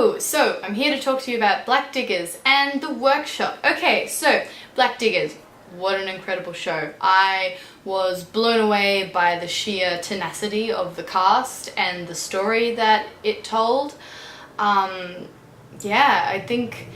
Hello! So, I'm here to talk to you about Black Diggers and the workshop. Okay, so, Black Diggers, what an incredible show. I was blown away by the sheer tenacity of the cast and the story that it told. Yeah, I think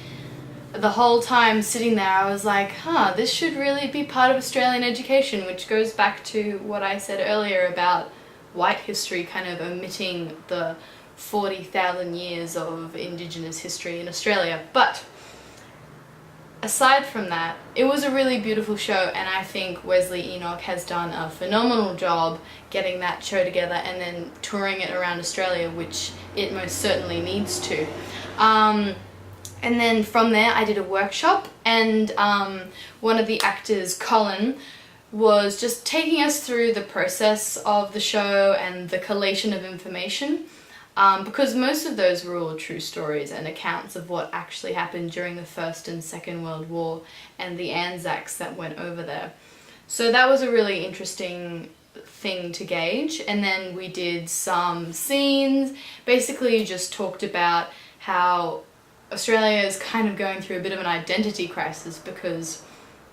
the whole time sitting there I was like, this should really be part of Australian education, which goes back to what I said earlier about white history kind of omitting the 40,000 years of Indigenous history in Australia. But aside from that, it was a really beautiful show, and I think Wesley Enoch has done a phenomenal job getting that show together and then touring it around Australia, which it most certainly needs to. And then from there I did a workshop, and one of the actors, Colin, was just taking us through the process of the show and the collation of information. Because most of those were all true stories and accounts of what actually happened during the First and Second World War and the Anzacs that went over there. So that was a really interesting thing to gauge. And then we did some scenes, basically just talked about how Australia is kind of going through a bit of an identity crisis because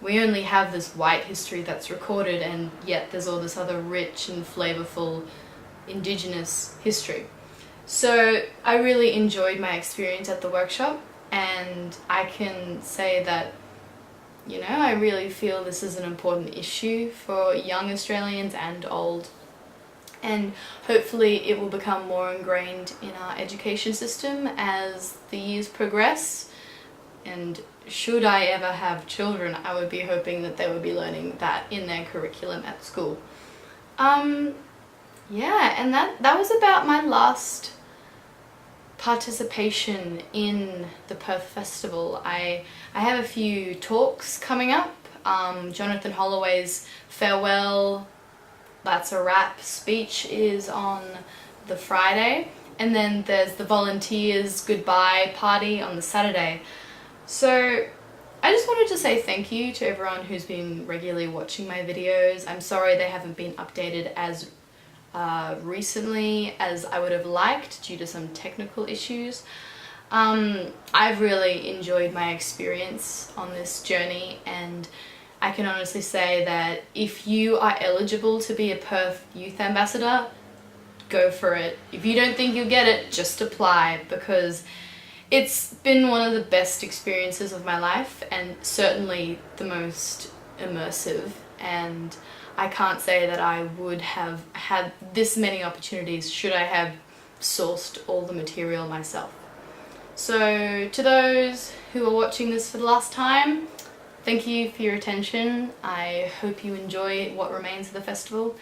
we only have this white history that's recorded, and yet there's all this other rich and flavourful Indigenous history. So I really enjoyed my experience at the workshop, and I can say that, you know, I really feel this is an important issue for young Australians and old, and hopefully it will become more ingrained in our education system as the years progress. And should I ever have children, I would be hoping that they would be learning that in their curriculum at school. Yeah, and that was about my last participation in the Perth Festival. I have a few talks coming up. Jonathan Holloway's farewell, that's a wrap speech is on the Friday, and then there's the volunteers goodbye party on the Saturday. So I just wanted to say thank you to everyone who's been regularly watching my videos. I'm sorry they haven't been updated as recently as I would have liked due to some technical issues. I've really enjoyed my experience on this journey, and I can honestly say that if you are eligible to be a Perth Youth Ambassador, go for it. If you don't think you'll get it, just apply, because it's been one of the best experiences of my life and certainly the most immersive, and I can't say that I would have had this many opportunities should I have sourced all the material myself. So to those who are watching this for the last time, thank you for your attention. I hope you enjoy what remains of the festival,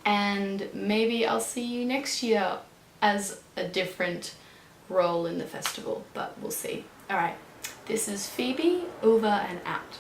and maybe I'll see you next year as a different role in the festival, but we'll see. Alright, this is Phoebe, over and out.